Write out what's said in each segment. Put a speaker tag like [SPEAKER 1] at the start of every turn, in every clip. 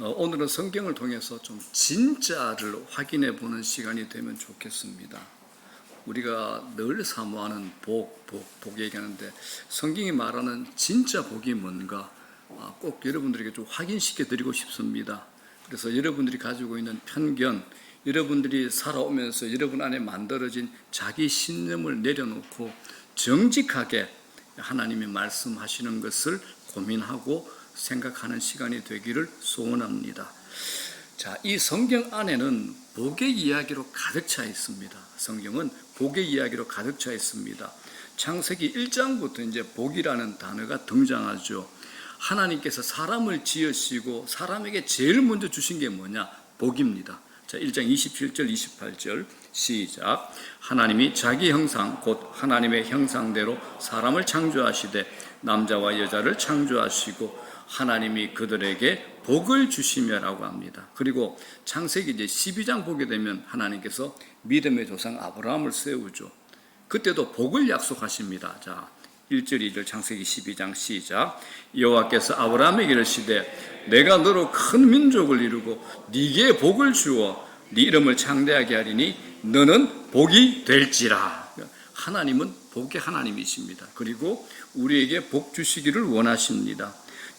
[SPEAKER 1] 오늘은 성경을 통해서 좀 진짜를 확인해 보는 시간이 되면 좋겠습니다. 우리가 늘 사모하는 복 얘기하는데 성경이 말하는 진짜 복이 뭔가 꼭 여러분들에게 좀 확인시켜 드리고 싶습니다. 그래서 여러분들이 가지고 있는 편견, 여러분들이 살아오면서 여러분 안에 만들어진 자기 신념을 내려놓고 정직하게 하나님이 말씀하시는 것을 고민하고 생각하는 시간이 되기를 소원합니다. 자, 이 성경 안에는 복의 이야기로 가득 차 있습니다. 성경은 복의 이야기로 가득 차 있습니다. 창세기 1장부터 이제 복이라는 단어가 등장하죠. 하나님께서 사람을 지으시고 사람에게 제일 먼저 주신 게 뭐냐? 복입니다. 자, 1장 27절 28절 시작. 하나님이 자기 형상 곧 하나님의 형상대로 사람을 창조하시되 남자와 여자를 창조하시고 하나님이 그들에게 복을 주시며라고 합니다. 그리고 창세기 이제 12장 보게 되면 하나님께서 믿음의 조상 아브라함을 세우죠. 그때도 복을 약속하십니다. 자, 1절 2절 창세기 12장 시작. 여호와께서 아브라함에게 이르시되 내가 너로 큰 민족을 이루고 네게 복을 주어 네 이름을 창대하게 하리니 너는 복이 될지라. 하나님은 복의 하나님이십니다. 그리고 우리에게 복 주시기를 원하십니다.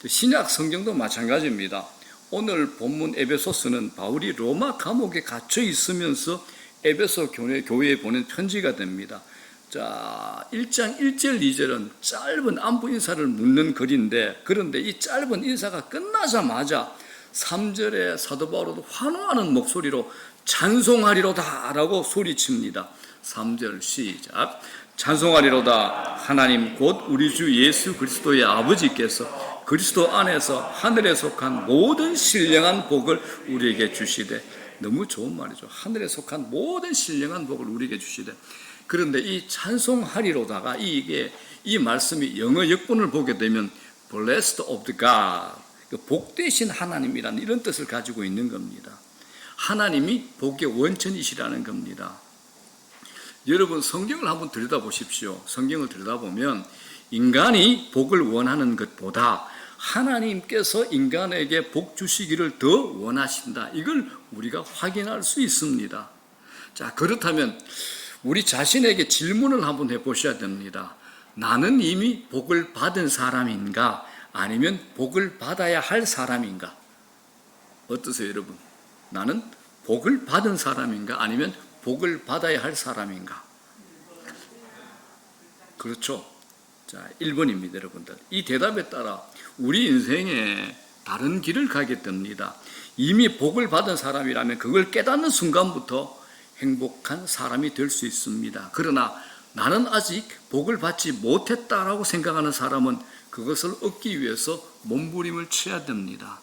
[SPEAKER 1] 신약 성경도 마찬가지입니다. 오늘 본문 에베소서는 바울이 로마 감옥에 갇혀 있으면서 에베소 교회에 보낸 편지가 됩니다. 자, 1장 1절 2절은 짧은 안부 인사를 묻는 글인데, 그런데 이 짧은 인사가 끝나자마자 3절에 사도 바울은 환호하는 목소리로 찬송하리로다 라고 소리칩니다. 3절 시작. 찬송하리로다 하나님 곧 우리 주 예수 그리스도의 아버지께서 그리스도 안에서 하늘에 속한 모든 신령한 복을 우리에게 주시되. 너무 좋은 말이죠. 하늘에 속한 모든 신령한 복을 우리에게 주시되. 그런데 이 찬송하리로다가 이 말씀이 영어 역본을 보게 되면 Blessed of the God, 복되신 하나님이라는 이런 뜻을 가지고 있는 겁니다. 하나님이 복의 원천이시라는 겁니다. 여러분 성경을 한번 들여다보십시오. 성경을 들여다보면 인간이 복을 원하는 것보다 하나님께서 인간에게 복 주시기를 더 원하신다. 이걸 우리가 확인할 수 있습니다. 자, 그렇다면 우리 자신에게 질문을 한번 해보셔야 됩니다. 나는 이미 복을 받은 사람인가? 아니면 복을 받아야 할 사람인가? 어떠세요, 여러분? 나는 복을 받은 사람인가? 아니면 복을 받아야 할 사람인가? 그렇죠. 자, 1번입니다, 여러분들. 이 대답에 따라 우리 인생에 다른 길을 가게 됩니다. 이미 복을 받은 사람이라면 그걸 깨닫는 순간부터 행복한 사람이 될 수 있습니다. 그러나 나는 아직 복을 받지 못했다라고 생각하는 사람은 그것을 얻기 위해서 몸부림을 쳐야 됩니다.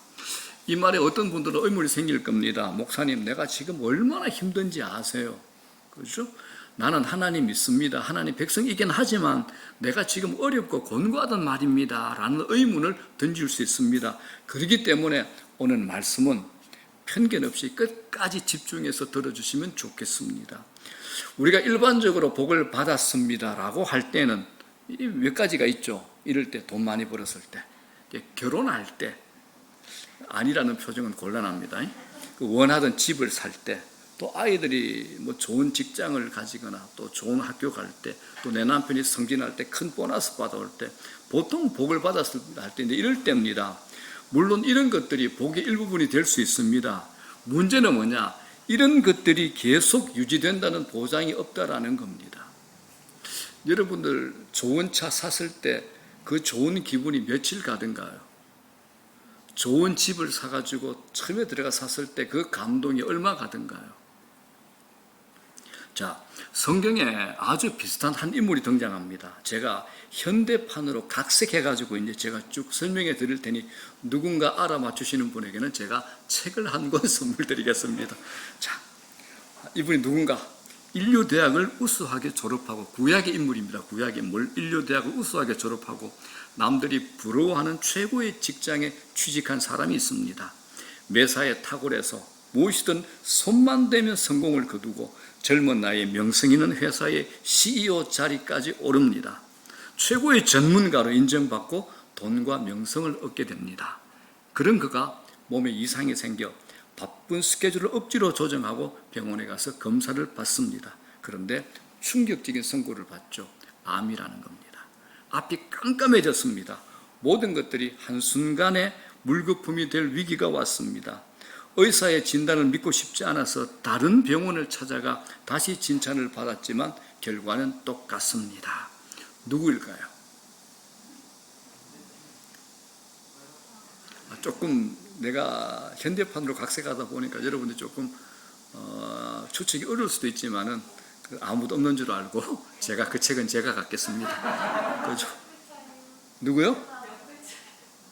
[SPEAKER 1] 이 말에 어떤 분들은 의문이 생길 겁니다. 목사님, 내가 지금 얼마나 힘든지 아세요? 그렇죠? 나는 하나님 믿습니다. 하나님 백성이긴 하지만 내가 지금 어렵고 곤고하단 말입니다. 라는 의문을 던질 수 있습니다. 그렇기 때문에 오늘 말씀은 편견 없이 끝까지 집중해서 들어주시면 좋겠습니다. 우리가 일반적으로 복을 받았습니다 라고 할 때는 몇 가지가 있죠. 이럴 때 돈 많이 벌었을 때, 결혼할 때, 아니라는 표정은 곤란합니다. 원하던 집을 살 때, 또 아이들이 뭐 좋은 직장을 가지거나 또 좋은 학교 갈 때, 또 내 남편이 승진할 때, 큰 보너스 받아올 때, 보통 복을 받았을 때인데 이럴 때입니다. 물론 이런 것들이 복의 일부분이 될 수 있습니다. 문제는 뭐냐? 이런 것들이 계속 유지된다는 보장이 없다라는 겁니다. 여러분들 좋은 차 샀을 때 그 좋은 기분이 며칠 가든가요? 좋은 집을 사가지고 처음에 들어가 샀을 때 그 감동이 얼마 가든가요? 자, 성경에 아주 비슷한 한 인물이 등장합니다. 제가 현대판으로 각색해가지고 이제 제가 쭉 설명해 드릴 테니 누군가 알아맞추시는 분에게는 제가 책을 한 권 선물 드리겠습니다. 자, 이분이 누군가? 인류대학을 우수하게 졸업하고, 구약의 인물입니다. 구약의 인물. 인류대학을 우수하게 졸업하고 남들이 부러워하는 최고의 직장에 취직한 사람이 있습니다. 매사에 탁월해서 무엇이든 손만 대면 성공을 거두고 젊은 나이에 명성 있는 회사의 CEO 자리까지 오릅니다. 최고의 전문가로 인정받고 돈과 명성을 얻게 됩니다. 그런 그가 몸에 이상이 생겨 바쁜 스케줄을 억지로 조정하고 병원에 가서 검사를 받습니다. 그런데 충격적인 선고를 받죠. 암이라는 겁니다. 앞이 깜깜해졌습니다. 모든 것들이 한순간에 물거품이 될 위기가 왔습니다. 의사의 진단을 믿고 싶지 않아서 다른 병원을 찾아가 다시 진찰을 받았지만 결과는 똑같습니다. 누구일까요? 조금 내가 현대판으로 각색하다 보니까 여러분들 조금 추측이 어려울 수도 있지만은 아무도 없는 줄 알고 제가 그 책은 제가 갖겠습니다. 그죠? 누구요?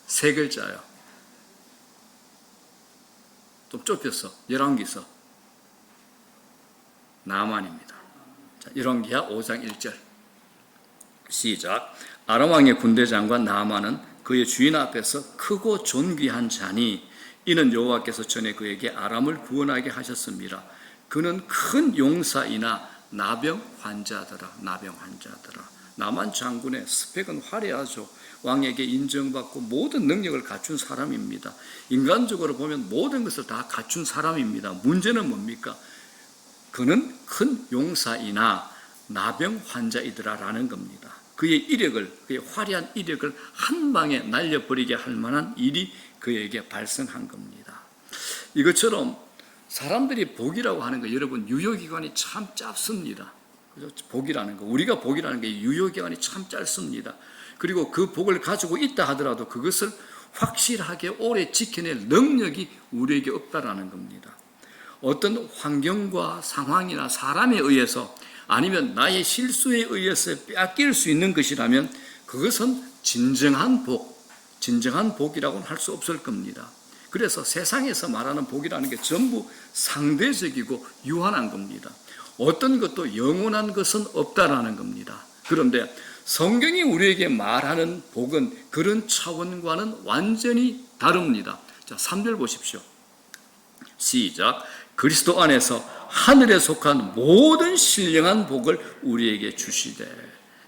[SPEAKER 1] 3글자요. 좀 좁혔어. 열왕기서. 나만입니다. 자, 열왕기하 5장 1절. 시작. 아람 왕의 군대 장관 나만은 그의 주인 앞에서 크고 존귀한 자니 이는 여호와께서 전에 그에게 아람을 구원하게 하셨습니다. 그는 큰 용사이나 나병 환자더라. 나병 환자더라. 나만 장군의 스펙은 화려하죠. 왕에게 인정받고 모든 능력을 갖춘 사람입니다. 인간적으로 보면 모든 것을 다 갖춘 사람입니다. 문제는 뭡니까? 그는 큰 용사이나 나병 환자이더라라는 겁니다. 그의 이력을, 그의 화려한 이력을 한 방에 날려버리게 할 만한 일이 그에게 발생한 겁니다. 이것처럼 사람들이 복이라고 하는 거, 여러분 유효기간이 참 짧습니다. 복이라는 거, 우리가 복이라는 게 유효기간이 참 짧습니다. 그리고 그 복을 가지고 있다 하더라도 그것을 확실하게 오래 지켜낼 능력이 우리에게 없다라는 겁니다. 어떤 환경과 상황이나 사람에 의해서 아니면 나의 실수에 의해서 빼앗길 수 있는 것이라면 그것은 진정한 복이라고는 할 수 없을 겁니다. 그래서 세상에서 말하는 복이라는 게 전부 상대적이고 유한한 겁니다. 어떤 것도 영원한 것은 없다라는 겁니다. 그런데 성경이 우리에게 말하는 복은 그런 차원과는 완전히 다릅니다. 자, 3절 보십시오. 시작. 그리스도 안에서 하늘에 속한 모든 신령한 복을 우리에게 주시되.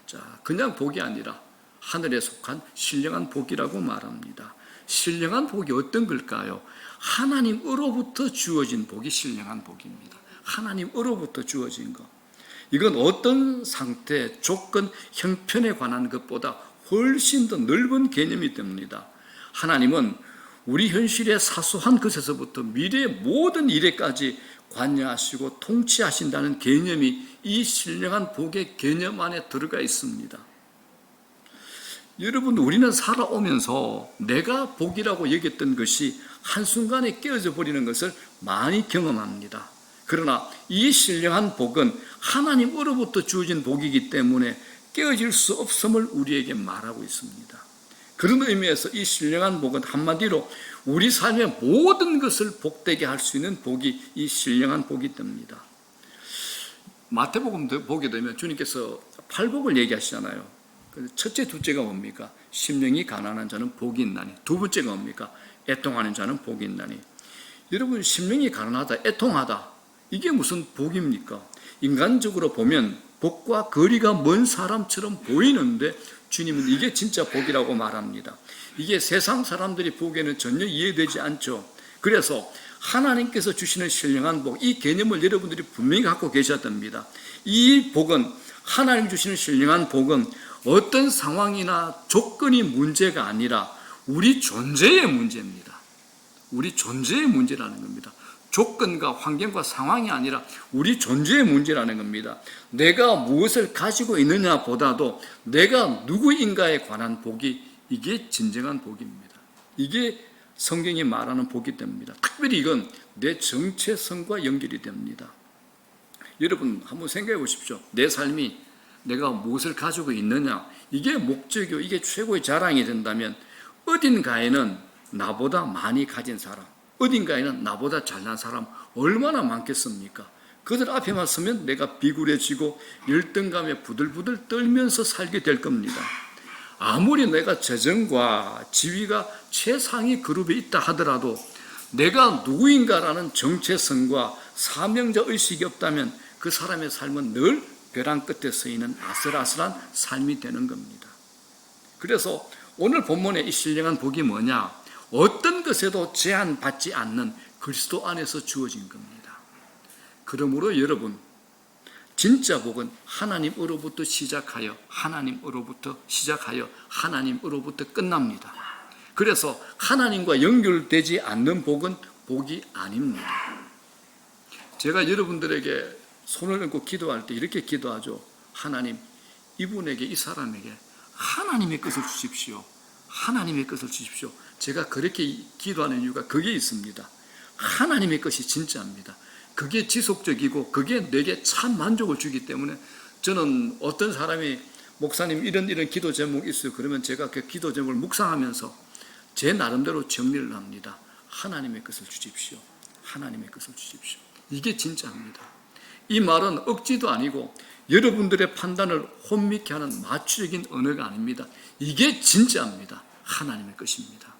[SPEAKER 1] 자, 그냥 복이 아니라 하늘에 속한 신령한 복이라고 말합니다. 신령한 복이 어떤 걸까요? 하나님으로부터 주어진 복이 신령한 복입니다. 하나님으로부터 주어진 것. 이건 어떤 상태, 조건, 형편에 관한 것보다 훨씬 더 넓은 개념이 됩니다. 하나님은 우리 현실의 사소한 것에서부터 미래의 모든 일에까지 관여하시고 통치하신다는 개념이 이 신령한 복의 개념 안에 들어가 있습니다. 여러분, 우리는 살아오면서 내가 복이라고 여겼던 것이 한순간에 깨어져 버리는 것을 많이 경험합니다. 그러나 이 신령한 복은 하나님으로부터 주어진 복이기 때문에 깨어질 수 없음을 우리에게 말하고 있습니다. 그런 의미에서 이 신령한 복은 한마디로 우리 삶의 모든 것을 복되게 할 수 있는 복이 이 신령한 복이 됩니다. 마태복음 보게 되면 주님께서 팔복을 얘기하시잖아요. 첫째, 둘째가 뭡니까? 심령이 가난한 자는 복이 있나니. 두 번째가 뭡니까? 애통하는 자는 복이 있나니. 여러분, 심령이 가난하다, 애통하다, 이게 무슨 복입니까? 인간적으로 보면 복과 거리가 먼 사람처럼 보이는데 주님은 이게 진짜 복이라고 말합니다. 이게 세상 사람들이 보기에는 전혀 이해되지 않죠. 그래서 하나님께서 주시는 신령한 복, 이 개념을 여러분들이 분명히 갖고 계셔야 됩니다. 이 복은, 하나님 주시는 신령한 복은 어떤 상황이나 조건이 문제가 아니라 우리 존재의 문제입니다. 우리 존재의 문제라는 겁니다. 조건과 환경과 상황이 아니라 우리 존재의 문제라는 겁니다. 내가 무엇을 가지고 있느냐 보다도 내가 누구인가에 관한 복이, 이게 진정한 복입니다. 이게 성경이 말하는 복이 됩니다. 특별히 이건 내 정체성과 연결이 됩니다. 여러분 한번 생각해 보십시오. 내 삶이 내가 무엇을 가지고 있느냐, 이게 목적이요, 이게 최고의 자랑이 된다면 어딘가에는 나보다 많이 가진 사람, 어딘가에는 나보다 잘난 사람 얼마나 많겠습니까? 그들 앞에만 서면 내가 비굴해지고 열등감에 부들부들 떨면서 살게 될 겁니다. 아무리 내가 재정과 지위가 최상위 그룹에 있다 하더라도 내가 누구인가라는 정체성과 사명자 의식이 없다면 그 사람의 삶은 늘 벼랑 끝에 서 있는 아슬아슬한 삶이 되는 겁니다. 그래서 오늘 본문의 이 신령한 복이 뭐냐? 어떤 것에도 제한받지 않는 그리스도 안에서 주어진 겁니다. 그러므로 여러분, 진짜 복은 하나님으로부터 시작하여 하나님으로부터 끝납니다. 그래서 하나님과 연결되지 않는 복은 복이 아닙니다. 제가 여러분들에게 손을 얹고 기도할 때 이렇게 기도하죠. 하나님, 이분에게, 이 사람에게 하나님의 것을 주십시오. 하나님의 것을 주십시오. 제가 그렇게 기도하는 이유가 그게 있습니다. 하나님의 것이 진짜입니다. 그게 지속적이고 그게 내게 참 만족을 주기 때문에 저는 어떤 사람이 목사님 이런 기도 제목이 있어요. 그러면 제가 그 기도 제목을 묵상하면서 제 나름대로 정리를 합니다. 하나님의 것을 주십시오. 하나님의 것을 주십시오. 이게 진짜입니다. 이 말은 억지도 아니고 여러분들의 판단을 혼미케 하는 마취적인 언어가 아닙니다. 이게 진짜입니다. 하나님의 것입니다.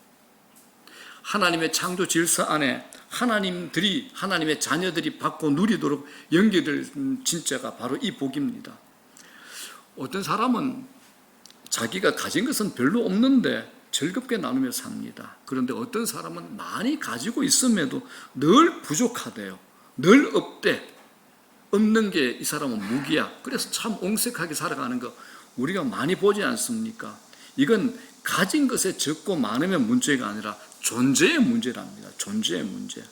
[SPEAKER 1] 하나님의 창조 질서 안에 하나님의 자녀들이 받고 누리도록 연결될 진짜가 바로 이 복입니다. 어떤 사람은 자기가 가진 것은 별로 없는데 즐겁게 나누며 삽니다. 그런데 어떤 사람은 많이 가지고 있음에도 늘 부족하대요. 늘 없대. 없는 게 이 사람은 무기야. 그래서 참 옹색하게 살아가는 거 우리가 많이 보지 않습니까? 이건 가진 것에 적고 많으면 문제가 아니라 존재의 문제랍니다. 존재의 문제.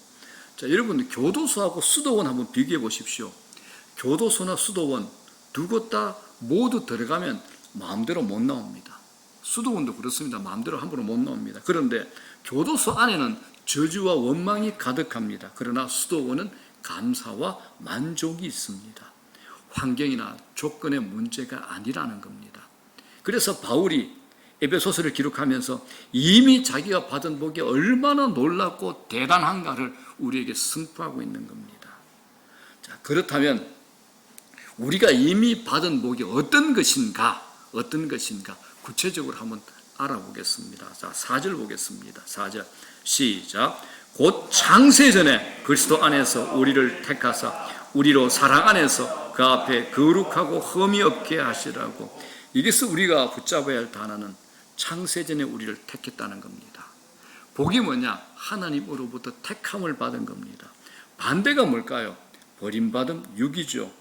[SPEAKER 1] 자, 여러분, 교도소하고 수도원 한번 비교해 보십시오. 교도소나 수도원 두 곳 다 모두 들어가면 마음대로 못 나옵니다. 수도원도 그렇습니다. 마음대로 함부로 못 나옵니다. 그런데 교도소 안에는 저주와 원망이 가득합니다. 그러나 수도원은 감사와 만족이 있습니다. 환경이나 조건의 문제가 아니라는 겁니다. 그래서 바울이 에베소서를 기록하면서 이미 자기가 받은 복이 얼마나 놀랍고 대단한가를 우리에게 선포하고 있는 겁니다. 자, 그렇다면 우리가 이미 받은 복이 어떤 것인가 구체적으로 한번 알아보겠습니다. 자, 4절 보겠습니다. 4절 시작. 곧 창세전에 그리스도 안에서 우리를 택하사 우리로 사랑 안에서 그 앞에 거룩하고 흠이 없게 하시라고. 이것이 우리가 붙잡아야 할 단어는 창세전에 우리를 택했다는 겁니다. 복이 뭐냐? 하나님으로부터 택함을 받은 겁니다. 반대가 뭘까요? 버림받음, 유기죠.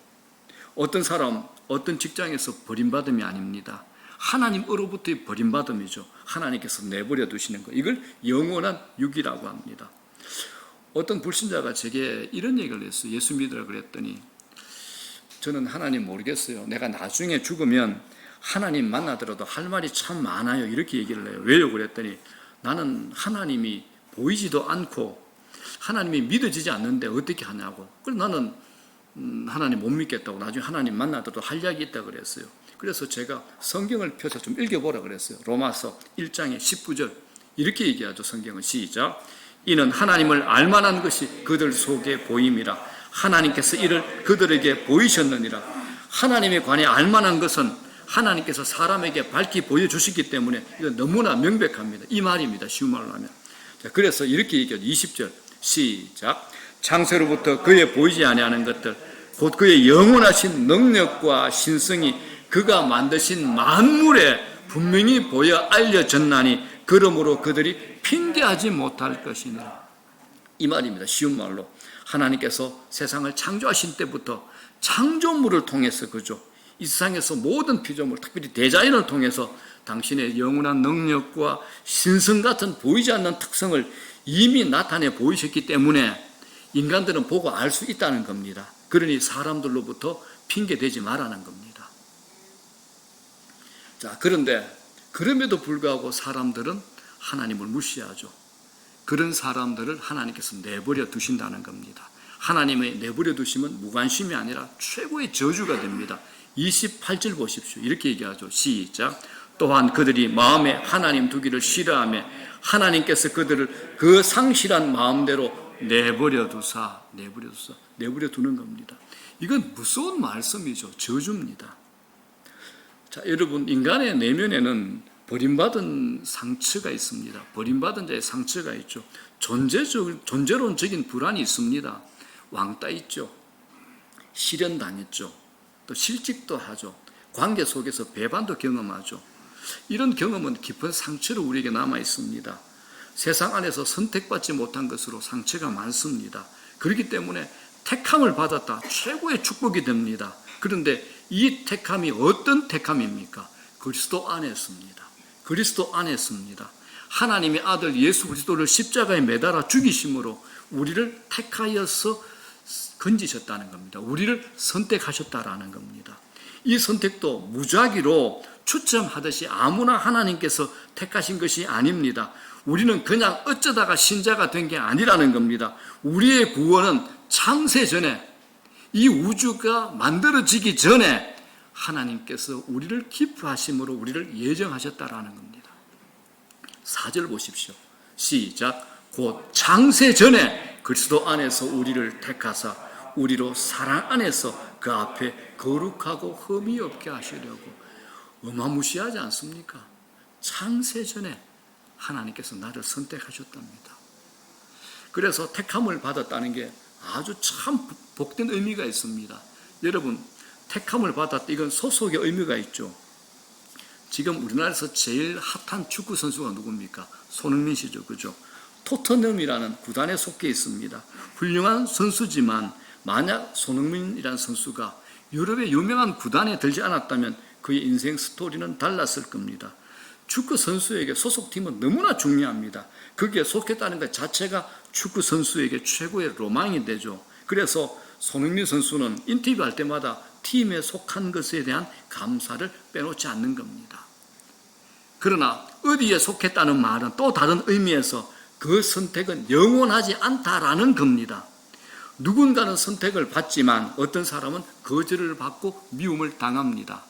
[SPEAKER 1] 어떤 사람, 어떤 직장에서 버림받음이 아닙니다. 하나님으로부터의 버림받음이죠. 하나님께서 내버려 두시는 거. 이걸 영원한 유기라고 합니다. 어떤 불신자가 제게 이런 얘기를 했어요. 예수 믿으라 그랬더니 저는 하나님 모르겠어요. 내가 나중에 죽으면 하나님 만나더라도 할 말이 참 많아요. 이렇게 얘기를 해요. 왜요? 그랬더니 나는 하나님이 보이지도 않고 하나님이 믿어지지 않는데 어떻게 하냐고. 그래서 나는 하나님 못 믿겠다고 나중에 하나님 만나더라도 할 이야기 있다 그랬어요. 그래서 제가 성경을 펴서 좀 읽어보라 그랬어요. 로마서 1장의 19절 이렇게 얘기하죠. 성경은 시작. 이는 하나님을 알만한 것이 그들 속에 보임이라. 하나님께서 이를 그들에게 보이셨느니라. 하나님에 관해 알만한 것은 하나님께서 사람에게 밝히 보여주시기 때문에 이건 너무나 명백합니다. 이 말입니다. 쉬운 말로 하면. 자, 그래서 이렇게 얘기하죠. 20절 시작. 창세로부터 그의 보이지 아니하는 것들 곧 그의 영원하신 능력과 신성이 그가 만드신 만물에 분명히 보여 알려졌나니 그러므로 그들이 핑계하지 못할 것이니라. 이 말입니다. 쉬운 말로 하나님께서 세상을 창조하신 때부터 창조물을 통해서 그죠. 이 세상에서 모든 피조물, 특별히 대자연을 통해서 당신의 영원한 능력과 신성 같은 보이지 않는 특성을 이미 나타내 보이셨기 때문에 인간들은 보고 알 수 있다는 겁니다. 그러니 사람들로부터 핑계대지 말라는 겁니다. 자, 그런데 그럼에도 불구하고 사람들은 하나님을 무시하죠. 그런 사람들을 하나님께서 내버려 두신다는 겁니다. 하나님의 내버려 두심은 무관심이 아니라 최고의 저주가 됩니다. 28절 보십시오. 이렇게 얘기하죠. 시작. 또한 그들이 마음에 하나님 두기를 싫어하며 하나님께서 그들을 그 상실한 마음대로 내버려 두는 겁니다. 이건 무서운 말씀이죠. 저주입니다. 자, 여러분, 인간의 내면에는 버림받은 상처가 있습니다. 버림받은 자의 상처가 있죠. 존재론적인 불안이 있습니다. 왕따 있죠. 실현당했죠. 또 실직도 하죠. 관계 속에서 배반도 경험하죠. 이런 경험은 깊은 상처로 우리에게 남아 있습니다. 세상 안에서 선택받지 못한 것으로 상처가 많습니다. 그렇기 때문에 택함을 받았다. 최고의 축복이 됩니다. 그런데 이 택함이 어떤 택함입니까? 그리스도 안에 있습니다. 그리스도 안에 있습니다. 하나님의 아들 예수 그리스도를 십자가에 매달아 죽이심으로 우리를 택하여서 건지셨다는 겁니다. 우리를 선택하셨다라는 겁니다. 이 선택도 무작위로 추첨하듯이 아무나 하나님께서 택하신 것이 아닙니다. 우리는 그냥 어쩌다가 신자가 된 게 아니라는 겁니다. 우리의 구원은 창세 전에, 이 우주가 만들어지기 전에 하나님께서 우리를 기뻐하심으로 우리를 예정하셨다라는 겁니다. 4절 보십시오. 시작. 곧 창세 전에 그리스도 안에서 우리를 택하사 우리로 사랑 안에서 그 앞에 거룩하고 흠이 없게 하시려고. 어마무시하지 않습니까? 창세 전에 하나님께서 나를 선택하셨답니다. 그래서 택함을 받았다는 게 아주 참 복된 의미가 있습니다. 여러분, 택함을 받았다, 이건 소속의 의미가 있죠. 지금 우리나라에서 제일 핫한 축구 선수가 누굽니까? 손흥민 씨죠, 그죠? 토트넘이라는 구단에 속해 있습니다. 훌륭한 선수지만 만약 손흥민이라는 선수가 유럽의 유명한 구단에 들지 않았다면 그의 인생 스토리는 달랐을 겁니다. 축구 선수에게 소속팀은 너무나 중요합니다. 거기에 속했다는 것 자체가 축구 선수에게 최고의 로망이 되죠. 그래서 손흥민 선수는 인터뷰할 때마다 팀에 속한 것에 대한 감사를 빼놓지 않는 겁니다. 그러나 어디에 속했다는 말은 또 다른 의미에서 그 선택은 영원하지 않다라는 겁니다. 누군가는 선택을 받지만 어떤 사람은 거절을 받고 미움을 당합니다.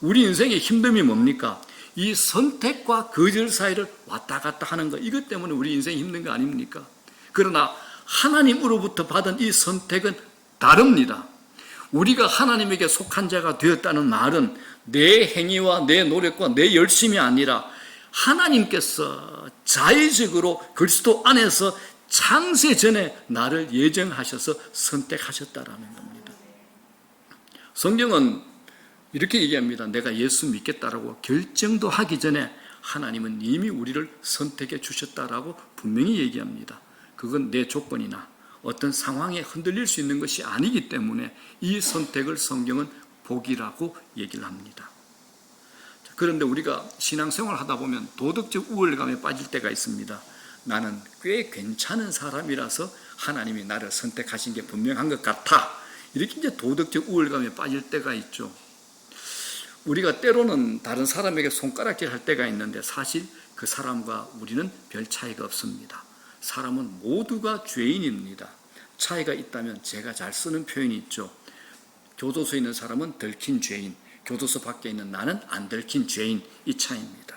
[SPEAKER 1] 우리 인생의 힘듦이 뭡니까? 이 선택과 거절 사이를 왔다 갔다 하는 것, 이것 때문에 우리 인생이 힘든 거 아닙니까? 그러나 하나님으로부터 받은 이 선택은 다릅니다. 우리가 하나님에게 속한 자가 되었다는 말은 내 행위와 내 노력과 내 열심이 아니라 하나님께서 자의적으로 그리스도 안에서 창세 전에 나를 예정하셔서 선택하셨다라는 겁니다. 성경은 이렇게 얘기합니다. 내가 예수 믿겠다라고 결정도 하기 전에 하나님은 이미 우리를 선택해 주셨다라고 분명히 얘기합니다. 그건 내 조건이나 어떤 상황에 흔들릴 수 있는 것이 아니기 때문에 이 선택을 성경은 복이라고 얘기를 합니다. 그런데 우리가 신앙생활을 하다 보면 도덕적 우월감에 빠질 때가 있습니다. 나는 꽤 괜찮은 사람이라서 하나님이 나를 선택하신 게 분명한 것 같아. 이렇게 이제 도덕적 우월감에 빠질 때가 있죠. 우리가 때로는 다른 사람에게 손가락질 할 때가 있는데 사실 그 사람과 우리는 별 차이가 없습니다. 사람은 모두가 죄인입니다. 차이가 있다면 제가 잘 쓰는 표현이 있죠. 교도소에 있는 사람은 들킨 죄인, 교도소 밖에 있는 나는 안 들킨 죄인, 이 차이입니다.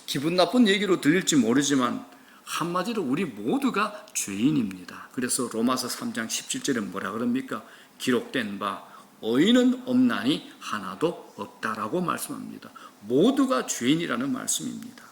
[SPEAKER 1] 기분 나쁜 얘기로 들릴지 모르지만 한마디로 우리 모두가 죄인입니다. 그래서 로마서 3장 17절에 뭐라 그럽니까? 기록된 바 의인은 없나니 하나도 없다라고 말씀합니다. 모두가 죄인이라는 말씀입니다.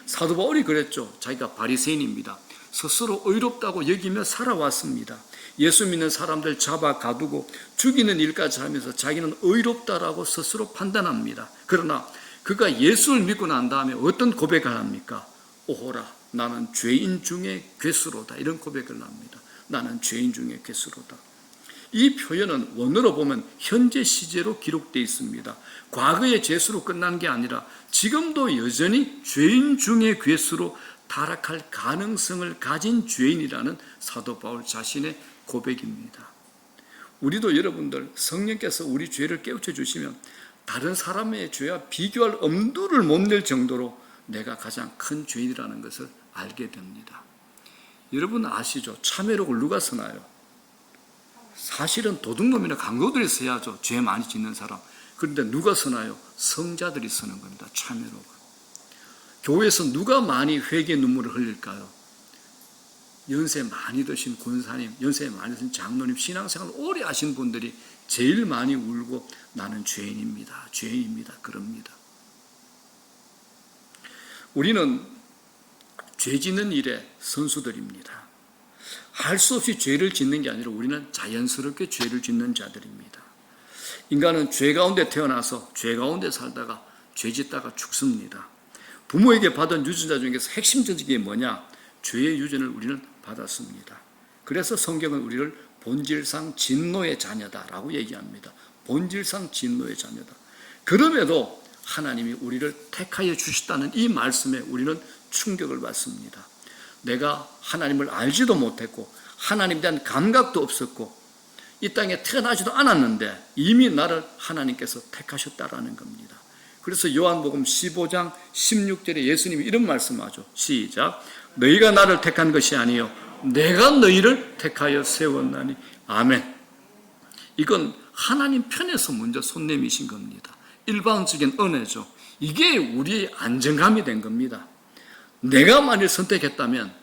[SPEAKER 1] 사도 바울이 그랬죠. 자기가 바리새인입니다. 스스로 의롭다고 여기며 살아왔습니다. 예수 믿는 사람들 잡아 가두고 죽이는 일까지 하면서 자기는 의롭다라고 스스로 판단합니다. 그러나 그가 예수를 믿고 난 다음에 어떤 고백을 합니까? 오호라, 나는 죄인 중에 괴수로다. 이런 고백을 합니다. 나는 죄인 중에 괴수로다. 이 표현은 원어로 보면 현재 시제로 기록되어 있습니다. 과거의 죄수로 끝난 게 아니라 지금도 여전히 죄인 중에 괴수로 타락할 가능성을 가진 죄인이라는 사도 바울 자신의 고백입니다. 우리도 여러분들 성령께서 우리 죄를 깨우쳐 주시면 다른 사람의 죄와 비교할 엄두를 못 낼 정도로 내가 가장 큰 죄인이라는 것을 알게 됩니다. 여러분 아시죠? 참회록을 누가 쓰나요? 사실은 도둑놈이나 강도들이 써야죠. 죄 많이 짓는 사람. 그런데 누가 쓰나요? 성자들이 쓰는 겁니다. 참회록을. 교회에서 누가 많이 회개 눈물을 흘릴까요? 연세 많이 드신 권사님, 연세 많이 드신 장로님, 신앙생활 오래 하신 분들이 제일 많이 울고 나는 죄인입니다. 죄인입니다. 그럽니다. 우리는 죄 짓는 일에 선수들입니다. 할 수 없이 죄를 짓는 게 아니라 우리는 자연스럽게 죄를 짓는 자들입니다. 인간은 죄 가운데 태어나서 죄 가운데 살다가 죄 짓다가 죽습니다. 부모에게 받은 유전자 중에서 핵심적인 게 뭐냐? 죄의 유전을 우리는 받았습니다. 그래서 성경은 우리를 본질상 진노의 자녀다라고 얘기합니다. 본질상 진노의 자녀다. 그럼에도 하나님이 우리를 택하여 주셨다는 이 말씀에 우리는 충격을 받습니다. 내가 하나님을 알지도 못했고 하나님에 대한 감각도 없었고 이 땅에 태어나지도 않았는데 이미 나를 하나님께서 택하셨다라는 겁니다. 그래서 요한복음 15장 16절에 예수님이 이런 말씀하죠. 시작. 너희가 나를 택한 것이 아니요 내가 너희를 택하여 세웠나니. 아멘. 이건 하나님 편에서 먼저 손 내미신 겁니다. 일방적인 은혜죠. 이게 우리의 안정감이 된 겁니다. 내가 만일 선택했다면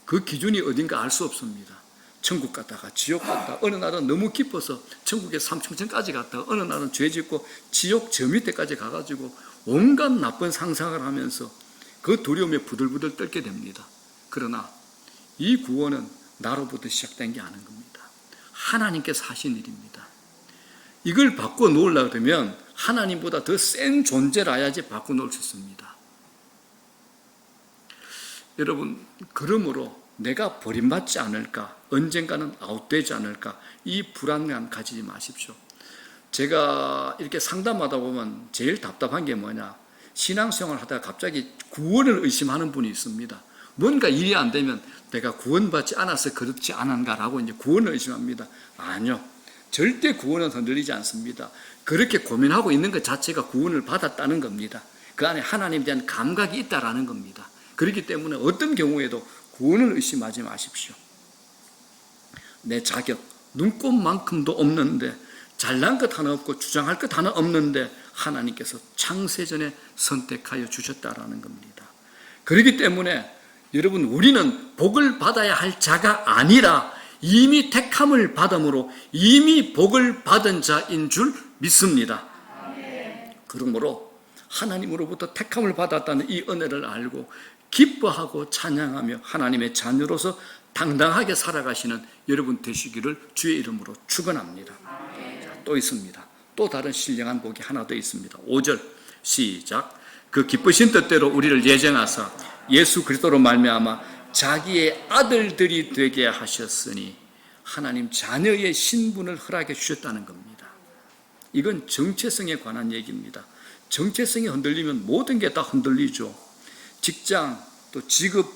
[SPEAKER 1] 그 기준이 어딘가 알 수 없습니다. 천국 갔다가 지옥 갔다가 어느 날은 너무 기뻐서 천국의 삼층천까지 갔다가 어느 날은 죄 짓고 지옥 저 밑에까지 가가지고 온갖 나쁜 상상을 하면서 그 두려움에 부들부들 떨게 됩니다. 그러나 이 구원은 나로부터 시작된 게 아닌 겁니다. 하나님께서 하신 일입니다. 이걸 바꿔놓으려고 그러면 하나님보다 더 센 존재라야지 바꿔놓을 수 있습니다. 여러분, 그러므로 내가 버림받지 않을까, 언젠가는 아웃되지 않을까, 이 불안감 가지지 마십시오. 제가 이렇게 상담하다 보면 제일 답답한 게 뭐냐, 신앙생활을 하다가 갑자기 구원을 의심하는 분이 있습니다. 뭔가 일이 안 되면 내가 구원받지 않아서 그렇지 않은가라고 이제 구원을 의심합니다. 아니요, 절대 구원은 흔들리지 않습니다. 그렇게 고민하고 있는 것 자체가 구원을 받았다는 겁니다. 그 안에 하나님에 대한 감각이 있다라는 겁니다. 그렇기 때문에 어떤 경우에도 구원을 의심하지 마십시오. 내 자격, 눈꼽만큼도 없는데, 잘난 것 하나 없고 주장할 것 하나 없는데 하나님께서 창세전에 선택하여 주셨다라는 겁니다. 그렇기 때문에 여러분, 우리는 복을 받아야 할 자가 아니라 이미 택함을 받음으로 이미 복을 받은 자인 줄 믿습니다. 그러므로 하나님으로부터 택함을 받았다는 이 은혜를 알고 기뻐하고 찬양하며 하나님의 자녀로서 당당하게 살아가시는 여러분 되시기를 주의 이름으로 축원합니다. 자, 또 있습니다. 또 다른 신령한 복이 하나 더 있습니다. 5절 시작. 그 기쁘신 뜻대로 우리를 예정하사 예수 그리스도로 말미암아 자기의 아들들이 되게 하셨으니 하나님 자녀의 신분을 허락해 주셨다는 겁니다. 이건 정체성에 관한 얘기입니다. 정체성이 흔들리면 모든 게 다 흔들리죠. 직장, 또 직업,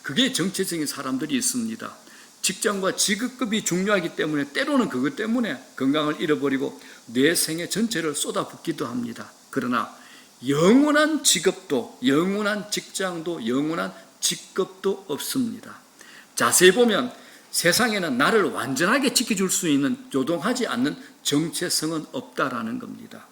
[SPEAKER 1] 그게 정체성인 사람들이 있습니다. 직장과 직업급이 중요하기 때문에 때로는 그것 때문에 건강을 잃어버리고 내 생애 전체를 쏟아붓기도 합니다. 그러나 영원한 직업도, 영원한 직장도, 영원한 직업도 없습니다. 자세히 보면 세상에는 나를 완전하게 지켜줄 수 있는, 요동하지 않는 정체성은 없다라는 겁니다.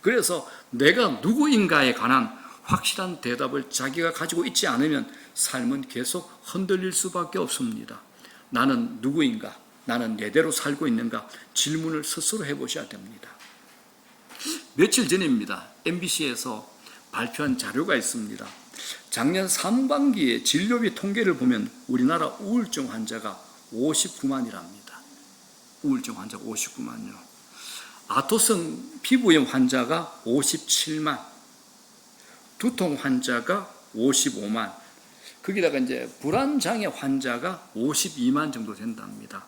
[SPEAKER 1] 그래서 내가 누구인가에 관한 확실한 대답을 자기가 가지고 있지 않으면 삶은 계속 흔들릴 수밖에 없습니다. 나는 누구인가? 나는 내대로 살고 있는가? 질문을 스스로 해보셔야 됩니다. 며칠 전입니다. MBC에서 발표한 자료가 있습니다. 작년 상반기에 진료비 통계를 보면 우리나라 우울증 환자가 59만이랍니다. 우울증 환자가 59만요. 아토성 피부염 환자가 57만, 두통 환자가 55만, 거기다가 이제 불안장애 환자가 52만 정도 된답니다.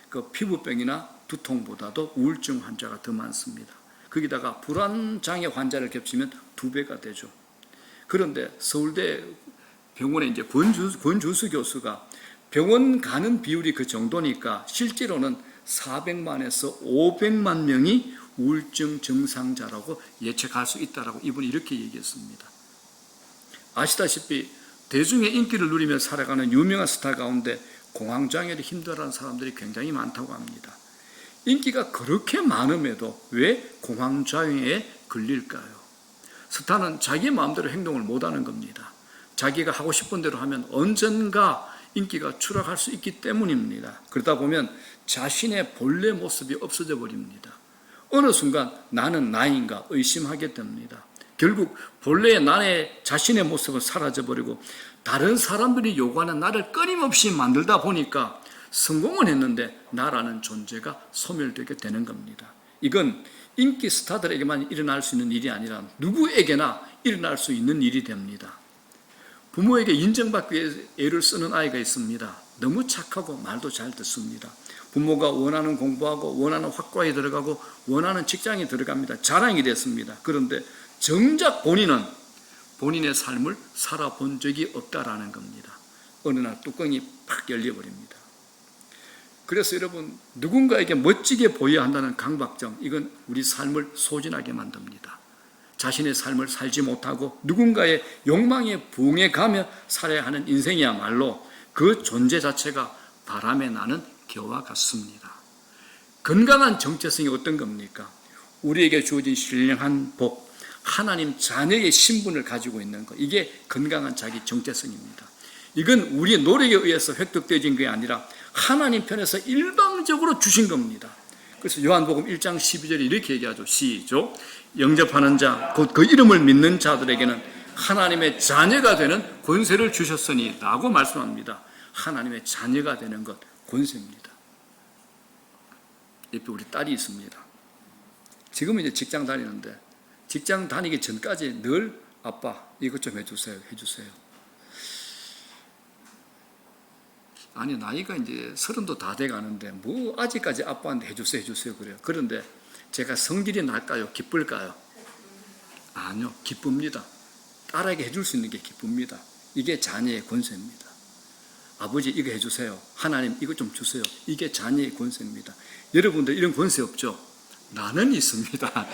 [SPEAKER 1] 그 피부병이나 두통보다도 우울증 환자가 더 많습니다. 거기다가 불안장애 환자를 겹치면 2배가 되죠. 그런데 서울대 병원의 이제 권준수 교수가 병원 가는 비율이 그 정도니까 실제로는 400만에서 500만 명이 우울증 증상자라고 예측할 수 있다라고 이분이 이렇게 얘기했습니다. 아시다시피 대중의 인기를 누리며 살아가는 유명한 스타 가운데 공황장애를 힘들어하는 사람들이 굉장히 많다고 합니다. 인기가 그렇게 많음에도 왜 공황장애에 걸릴까요? 스타는 자기 마음대로 행동을 못하는 겁니다. 자기가 하고 싶은 대로 하면 언젠가 인기가 추락할 수 있기 때문입니다. 그러다 보면 자신의 본래 모습이 없어져 버립니다. 어느 순간 나는 나인가 의심하게 됩니다. 결국 본래의 나의 자신의 모습은 사라져버리고 다른 사람들이 요구하는 나를 끊임없이 만들다 보니까 성공은 했는데 나라는 존재가 소멸되게 되는 겁니다. 이건 인기 스타들에게만 일어날 수 있는 일이 아니라 누구에게나 일어날 수 있는 일이 됩니다. 부모에게 인정받기 위해 애를 쓰는 아이가 있습니다. 너무 착하고 말도 잘 듣습니다. 부모가 원하는 공부하고 원하는 학과에 들어가고 원하는 직장에 들어갑니다. 자랑이 됐습니다. 그런데 정작 본인은 본인의 삶을 살아본 적이 없다라는 겁니다. 어느 날 뚜껑이 팍 열려버립니다. 그래서 여러분, 누군가에게 멋지게 보여야 한다는 강박증, 이건 우리 삶을 소진하게 만듭니다. 자신의 삶을 살지 못하고 누군가의 욕망에 부응해가며 살아야 하는 인생이야말로 그 존재 자체가 바람에 나는 겨와 같습니다. 건강한 정체성이 어떤 겁니까? 우리에게 주어진 신령한 복, 하나님 자녀의 신분을 가지고 있는 것, 이게 건강한 자기 정체성입니다. 이건 우리의 노력에 의해서 획득되어진 게 아니라 하나님 편에서 일방적으로 주신 겁니다. 그래서 요한복음 1장 12절에 이렇게 얘기하죠. 시죠. 영접하는 자, 곧 그 이름을 믿는 자들에게는 하나님의 자녀가 되는 권세를 주셨으니 라고 말씀합니다. 하나님의 자녀가 되는 것, 권세입니다. 옆에 우리 딸이 있습니다. 지금은 이제 직장 다니는데 직장 다니기 전까지 늘 아빠 이것 좀 해주세요. 아니 나이가 이제 30도 다 돼가는데 뭐 아직까지 아빠한테 해주세요 그래요. 그런데 제가 성질이 날까요? 기쁠까요? 아니요, 기쁩니다. 딸에게 해줄 수 있는 게 기쁩니다. 이게 자녀의 권세입니다. 아버지 이거 해주세요. 하나님 이거 좀 주세요. 이게 자녀의 권세입니다. 여러분들 이런 권세 없죠? 나는 있습니다.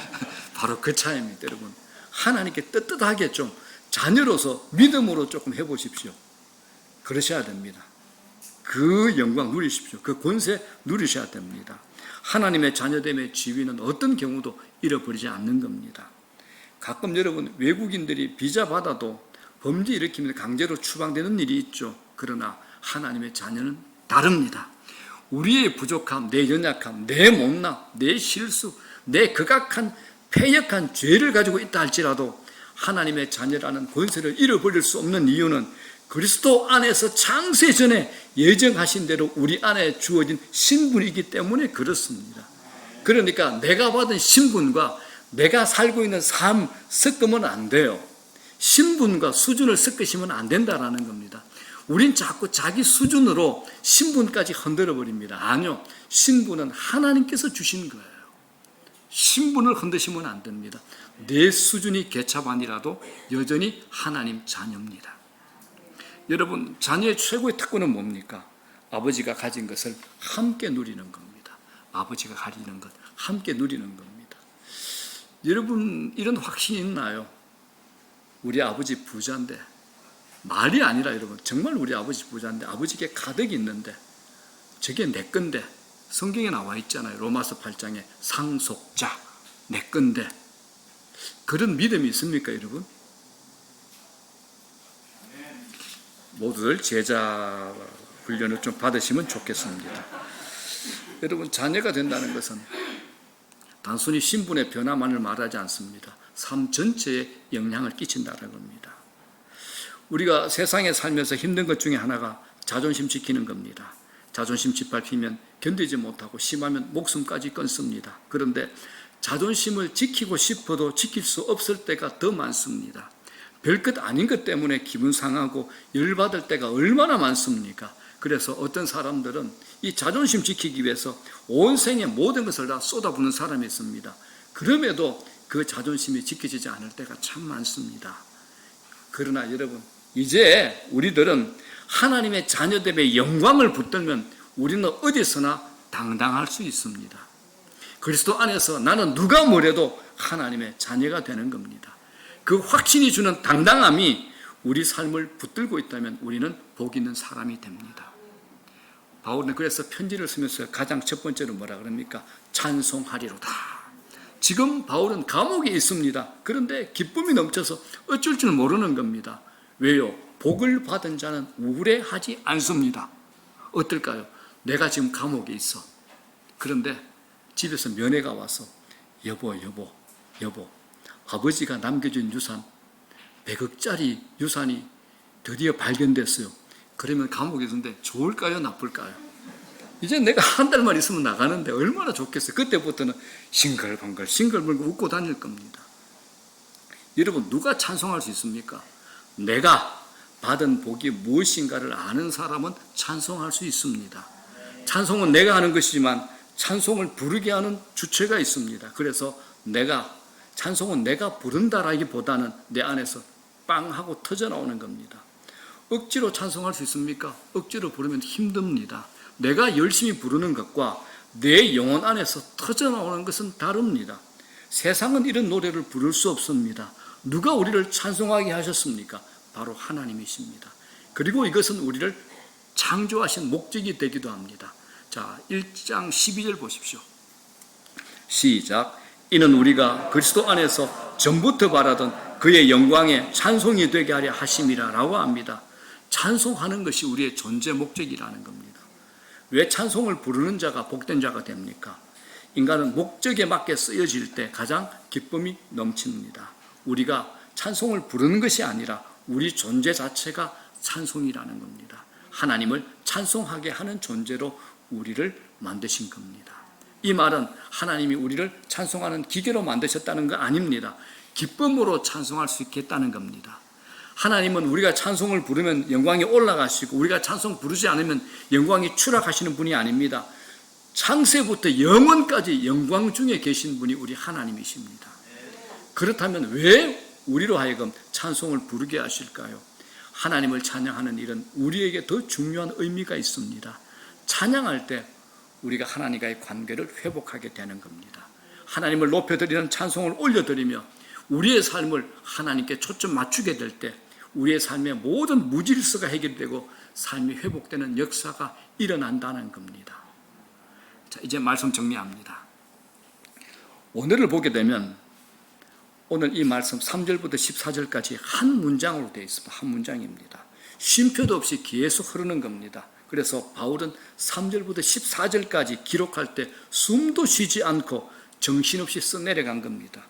[SPEAKER 1] 바로 그 차이입니다. 여러분, 하나님께 떳떳하게 좀 자녀로서 믿음으로 조금 해보십시오. 그러셔야 됩니다. 그 영광 누리십시오. 그 권세 누리셔야 됩니다. 하나님의 자녀됨의 지위는 어떤 경우도 잃어버리지 않는 겁니다. 가끔 여러분, 외국인들이 비자 받아도 범죄 일으키면 강제로 추방되는 일이 있죠. 그러나 하나님의 자녀는 다릅니다. 우리의 부족함, 내 연약함, 내 못남, 내 실수, 내 극악한 패역한 죄를 가지고 있다 할지라도 하나님의 자녀라는 권세를 잃어버릴 수 없는 이유는 그리스도 안에서 창세 전에 예정하신 대로 우리 안에 주어진 신분이기 때문에 그렇습니다. 그러니까 내가 받은 신분과 내가 살고 있는 삶 섞으면 안 돼요. 신분과 수준을 섞으시면 안 된다라는 겁니다. 우린 자꾸 자기 수준으로 신분까지 흔들어 버립니다. 아니요, 신분은 하나님께서 주신 거예요. 신분을 흔드시면 안 됩니다. 내 수준이 개차반이라도 여전히 하나님 자녀입니다. 여러분, 자녀의 최고의 특권은 뭡니까? 아버지가 가진 것을 함께 누리는 겁니다. 아버지가 가지는 것 함께 누리는 겁니다. 여러분, 이런 확신이 있나요? 우리 아버지 부자인데, 말이 아니라 여러분, 정말 우리 아버지 부자인데, 아버지께 가득이 있는데 저게 내 건데, 성경에 나와 있잖아요. 로마서 8장에 상속자, 내 건데. 그런 믿음이 있습니까, 여러분? 모두들 제자 훈련을 좀 받으시면 좋겠습니다. 여러분, 자녀가 된다는 것은 단순히 신분의 변화만을 말하지 않습니다. 삶 전체에 영향을 끼친다는 겁니다. 우리가 세상에 살면서 힘든 것 중에 하나가 자존심 지키는 겁니다. 자존심 짓밟히면 견디지 못하고 심하면 목숨까지 끊습니다. 그런데 자존심을 지키고 싶어도 지킬 수 없을 때가 더 많습니다. 별것 아닌 것 때문에 기분 상하고 열받을 때가 얼마나 많습니까? 그래서 어떤 사람들은 이 자존심 지키기 위해서 온 생의 모든 것을 다 쏟아붓는 사람이 있습니다. 그럼에도 그 자존심이 지켜지지 않을 때가 참 많습니다. 그러나 여러분, 이제 우리들은 하나님의 자녀됨의 영광을 붙들면 우리는 어디서나 당당할 수 있습니다. 그리스도 안에서 나는 누가 뭐래도 하나님의 자녀가 되는 겁니다. 그 확신이 주는 당당함이 우리 삶을 붙들고 있다면 우리는 복 있는 사람이 됩니다. 바울은 그래서 편지를 쓰면서 가장 첫 번째로 뭐라 그럽니까? 찬송하리로다. 지금 바울은 감옥에 있습니다. 그런데 기쁨이 넘쳐서 어쩔 줄 모르는 겁니다. 왜요? 복을 받은 자는 우울해하지 않습니다. 어떨까요? 내가 지금 감옥에 있어. 그런데 집에서 면회가 와서 여보 아버지가 남겨준 유산 100억짜리 유산이 드디어 발견됐어요. 그러면 감옥에 있는데 좋을까요? 나쁠까요? 이제 내가 한 달만 있으면 나가는데 얼마나 좋겠어요. 그때부터는 싱글벙글 웃고 다닐 겁니다. 여러분, 누가 찬송할 수 있습니까? 내가 받은 복이 무엇인가를 아는 사람은 찬송할 수 있습니다. 찬송은 내가 하는 것이지만 찬송을 부르게 하는 주체가 있습니다. 그래서 찬송은 내가 부른다라기보다는 내 안에서 빵 하고 터져 나오는 겁니다. 억지로 찬송할 수 있습니까? 억지로 부르면 힘듭니다. 내가 열심히 부르는 것과 내 영혼 안에서 터져 나오는 것은 다릅니다. 세상은 이런 노래를 부를 수 없습니다. 누가 우리를 찬송하게 하셨습니까? 바로 하나님이십니다. 그리고 이것은 우리를 창조하신 목적이 되기도 합니다. 자, 1장 12절 보십시오. 시작. 이는 우리가 그리스도 안에서 전부터 바라던 그의 영광의 찬송이 되게 하려 하심이라 라고 합니다. 찬송하는 것이 우리의 존재 목적이라는 겁니다. 왜 찬송을 부르는 자가 복된 자가 됩니까? 인간은 목적에 맞게 쓰여질 때 가장 기쁨이 넘칩니다. 우리가 찬송을 부르는 것이 아니라 우리 존재 자체가 찬송이라는 겁니다. 하나님을 찬송하게 하는 존재로 우리를 만드신 겁니다. 이 말은 하나님이 우리를 찬송하는 기계로 만드셨다는 거 아닙니다. 기쁨으로 찬송할 수 있겠다는 겁니다. 하나님은 우리가 찬송을 부르면 영광이 올라가시고 우리가 찬송 부르지 않으면 영광이 추락하시는 분이 아닙니다. 창세부터 영원까지 영광 중에 계신 분이 우리 하나님이십니다. 그렇다면 왜 우리로 하여금 찬송을 부르게 하실까요? 하나님을 찬양하는 일은 우리에게 더 중요한 의미가 있습니다. 찬양할 때 우리가 하나님과의 관계를 회복하게 되는 겁니다. 하나님을 높여드리는 찬송을 올려드리며 우리의 삶을 하나님께 초점 맞추게 될 때 우리의 삶의 모든 무질서가 해결되고 삶이 회복되는 역사가 일어난다는 겁니다. 자, 이제 말씀 정리합니다. 오늘을 보게 되면 오늘 이 말씀 3절부터 14절까지 한 문장으로 되어 있습니다. 한 문장입니다. 쉼표도 없이 계속 흐르는 겁니다. 그래서 바울은 3절부터 14절까지 기록할 때 숨도 쉬지 않고 정신없이 써내려간 겁니다.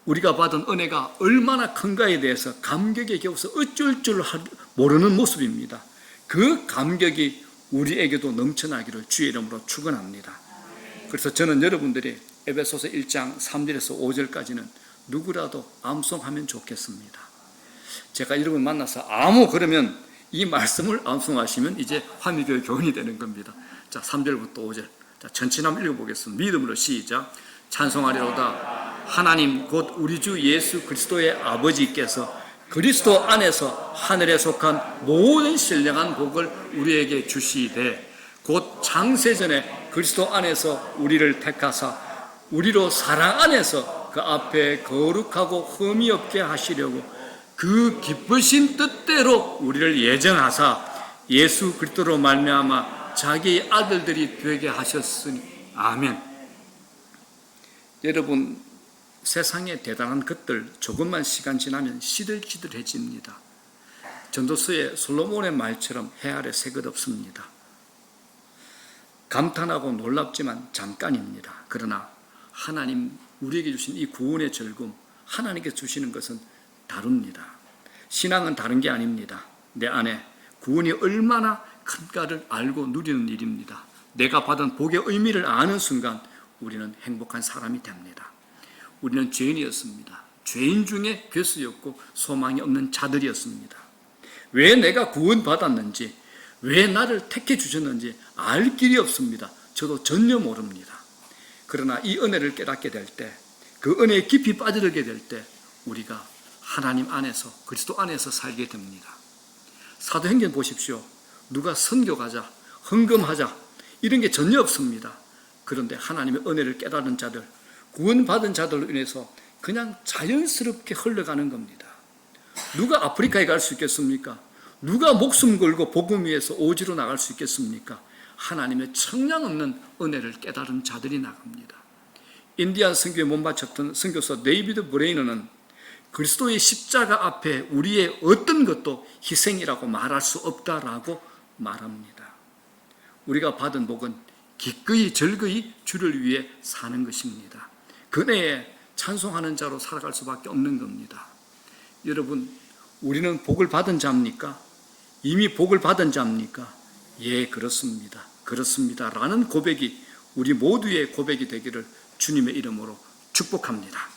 [SPEAKER 1] 우리가 받은 은혜가 얼마나 큰가에 대해서 감격에 겨워서 어쩔 줄 모르는 모습입니다. 그 감격이 우리에게도 넘쳐나기를 주의 이름으로 축원합니다. 그래서 저는 여러분들이 에베소서 1장 3절에서 5절까지는 누구라도 암송하면 좋겠습니다. 제가 여러분 만나서 그러면 이 말씀을 암송하시면 이제 화미교회 교원이 되는 겁니다. 자, 3절부터 5절. 자, 전체 한번 읽어보겠습니다. 믿음으로 시작. 찬송하리로다. 하나님 곧 우리 주 예수 그리스도의 아버지께서 그리스도 안에서 하늘에 속한 모든 신령한 복을 우리에게 주시되 곧 창세전에 그리스도 안에서 우리를 택하사 우리로 사랑 안에서 그 앞에 거룩하고 흠이 없게 하시려고 그 기쁘신 뜻대로 우리를 예정하사 예수 그리스도로 말미암아 자기의 아들들이 되게 하셨으니 아멘. 여러분, 세상의 대단한 것들 조금만 시간 지나면 시들시들해집니다. 전도서의 솔로몬의 말처럼 해 아래 새 것 없습니다. 감탄하고 놀랍지만 잠깐입니다. 그러나 하나님 우리에게 주신 이 구원의 즐거움, 하나님께 주시는 것은 다릅니다. 신앙은 다른 게 아닙니다. 내 안에 구원이 얼마나 큰가를 알고 누리는 일입니다. 내가 받은 복의 의미를 아는 순간 우리는 행복한 사람이 됩니다. 우리는 죄인이었습니다. 죄인 중에 괴수였고 소망이 없는 자들이었습니다. 왜 내가 구원받았는지, 왜 나를 택해 주셨는지 알 길이 없습니다. 저도 전혀 모릅니다. 그러나 이 은혜를 깨닫게 될 때, 그 은혜에 깊이 빠져들게 될 때 우리가 하나님 안에서, 그리스도 안에서 살게 됩니다. 사도행전 보십시오. 누가 선교 가자, 헌금하자 이런 게 전혀 없습니다. 그런데 하나님의 은혜를 깨달은 자들, 구원받은 자들로 인해서 그냥 자연스럽게 흘러가는 겁니다. 누가 아프리카에 갈 수 있겠습니까? 누가 목숨 걸고 복음 위해서 오지로 나갈 수 있겠습니까? 하나님의 청량 없는 은혜를 깨달은 자들이 나갑니다. 인디안 선교에 못 바쳤던 선교사 데이비드 브레이너는 그리스도의 십자가 앞에 우리의 어떤 것도 희생이라고 말할 수 없다라고 말합니다. 우리가 받은 복은 기꺼이 즐거이 주를 위해 사는 것입니다. 그네에 찬송하는 자로 살아갈 수밖에 없는 겁니다. 여러분, 우리는 복을 받은 자입니까? 이미 복을 받은 자입니까? 예, 그렇습니다. 그렇습니다. 라는 고백이 우리 모두의 고백이 되기를 주님의 이름으로 축복합니다.